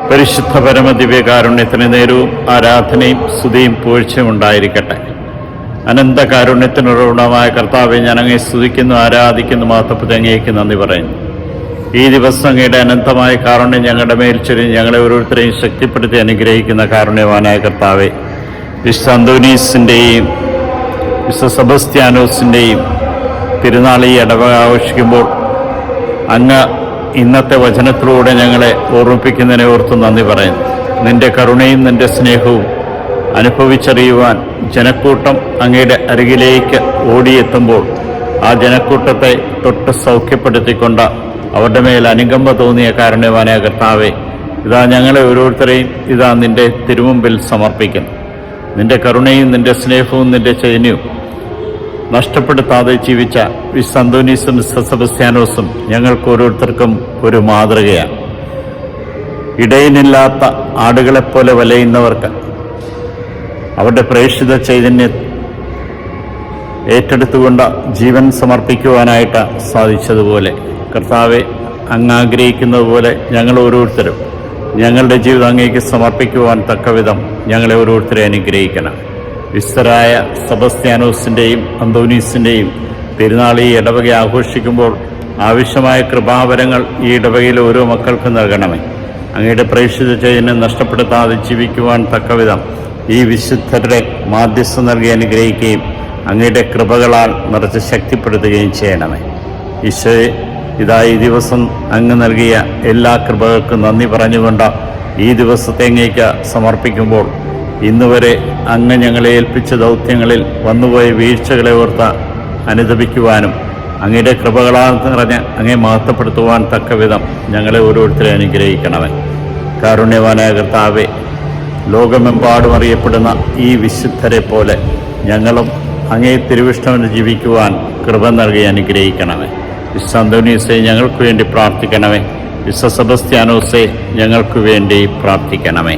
പരിശുദ്ധ പരമദിവ്യകാരുണ്യത്തിന് നേരവും ആരാധനയും സ്തുതിയും പുകഴ്ചയും ഉണ്ടായിരിക്കട്ടെ. അനന്ത കാരുണ്യത്തിനുറവിടമായ കർത്താവെ, ഞാൻ അങ്ങയെ സ്തുതിക്കുന്നു, ആരാധിക്കുന്നു, മഹത്വപ്പെടുത്തി അങ്ങേക്ക് നന്ദി പറയുന്നു. ഈ ദിവസം അങ്ങയുടെ അനന്തമായ കാരുണ്യം ഞങ്ങളുടെ മേൽ ചൊരിഞ്ഞ് ഞങ്ങളെ ഓരോരുത്തരെയും ശക്തിപ്പെടുത്തി അനുഗ്രഹിക്കുന്ന കാരുണ്യവാനായ കർത്താവെ, വിശുദ്ധ അന്തോനീസിൻ്റെയും വിശുദ്ധ സെബസ്ത്യാനോസിൻ്റെയും തിരുനാൾ ഈ ഇടവക ആഘോഷിക്കുമ്പോൾ അങ്ങ് ഇന്നത്തെ വചനത്തിലൂടെ ഞങ്ങളെ ഓർമ്മിപ്പിക്കുന്നതിനെ ഓർത്ത് നന്ദി പറയുന്നു. നിന്റെ കരുണയും നിന്റെ സ്നേഹവും അനുഭവിച്ചറിയുവാൻ ജനക്കൂട്ടം അങ്ങയുടെ അരികിലേക്ക് ഓടിയെത്തുമ്പോൾ ആ ജനക്കൂട്ടത്തെ തൊട്ട് സൗഖ്യപ്പെടുത്തിക്കൊണ്ട് അവരുടെ മേൽ അനുകമ്പ തോന്നിയ കാരുണ്യവാനായ കർത്താവെ, ഇതാ ഞങ്ങളെ ഓരോരുത്തരെയും ഇതാ നിന്റെ തിരുമുമ്പിൽ സമർപ്പിക്കുന്നു. നിന്റെ കരുണയും നിന്റെ സ്നേഹവും നിന്റെ ചൈതന്യവും നഷ്ടപ്പെടുത്താതെ ജീവിച്ച വിശുദ്ധ അന്തോനീസും സെബസ്ത്യാനോസും ഞങ്ങൾക്ക് ഓരോരുത്തർക്കും ഒരു മാതൃകയാണ്. ഇടയനില്ലാത്ത ആടുകളെപ്പോലെ വലയുന്നവർക്ക് അവരുടെ പ്രേക്ഷിത ചൈതന്യം ഏറ്റെടുത്തുകൊണ്ട് ജീവൻ സമർപ്പിക്കുവാനായിട്ട് സാധിച്ചതുപോലെ കർത്താവെ, അങ്ങ് ആഗ്രഹിക്കുന്നത് പോലെ ഞങ്ങൾ ഓരോരുത്തരും ഞങ്ങളുടെ ജീവിതം അങ്ങേക്ക് സമർപ്പിക്കുവാൻ തക്കവിധം ഞങ്ങളെ ഓരോരുത്തരെ അനുഗ്രഹിക്കണം. വിശുദ്ധരായ സെബസ്ത്യാനോസിൻ്റെയും അന്തോനീസിൻ്റെയും തിരുനാൾ ഈ ഇടവക ആഘോഷിക്കുമ്പോൾ ആവശ്യമായ കൃപാവരങ്ങൾ ഈ ഇടവകയിലെ ഓരോ മക്കൾക്കും നൽകണമേ. അങ്ങയുടെ പ്രേക്ഷിത ചൈതന്യം നഷ്ടപ്പെടുത്താതെ ജീവിക്കുവാൻ തക്കവിധം ഈ വിശുദ്ധരുടെ മാധ്യസ്ഥം നൽകി അനുഗ്രഹിക്കുകയും അങ്ങയുടെ കൃപകളാൽ നിറച്ച് ശക്തിപ്പെടുത്തുകയും ചെയ്യണമേ. ഈശോയെ, ഇതാ ഈ ദിവസം അങ്ങ് നൽകിയ എല്ലാ കൃപകൾക്കും നന്ദി പറഞ്ഞുകൊണ്ട് ഈ ദിവസത്തെ അങ്ങേക്ക് സമർപ്പിക്കുമ്പോൾ ഇന്നുവരെ അങ്ങ് ഞങ്ങളെ ഏൽപ്പിച്ച ദൗത്യങ്ങളിൽ വന്നുപോയ വീഴ്ചകളെ ഓർത്ത് അനുദപിക്കുവാനും അങ്ങയുടെ കൃപകളാൽ നിറഞ്ഞ് അങ്ങേ മഹത്വപ്പെടുത്തുവാൻ തക്കവിധം ഞങ്ങളെ ഓരോരുത്തരെ അനുഗ്രഹിക്കണമേ. കാരുണ്യവാനായ കർത്താവെ, ലോകമെമ്പാടും അറിയപ്പെടുന്ന ഈ വിശുദ്ധരെ പോലെ ഞങ്ങളും അങ്ങേ തിരുവിഷ്ടമെന്ന് ജീവിക്കുവാൻ കൃപ നൽകി അനുഗ്രഹിക്കണമേ. വിശുദ്ധ അന്തോനീസെ ഞങ്ങൾക്ക് വേണ്ടി പ്രാർത്ഥിക്കണമേ. വിശുദ്ധ സെബസ്ത്യാനോസെ ഞങ്ങൾക്ക് വേണ്ടി പ്രാർത്ഥിക്കണമേ.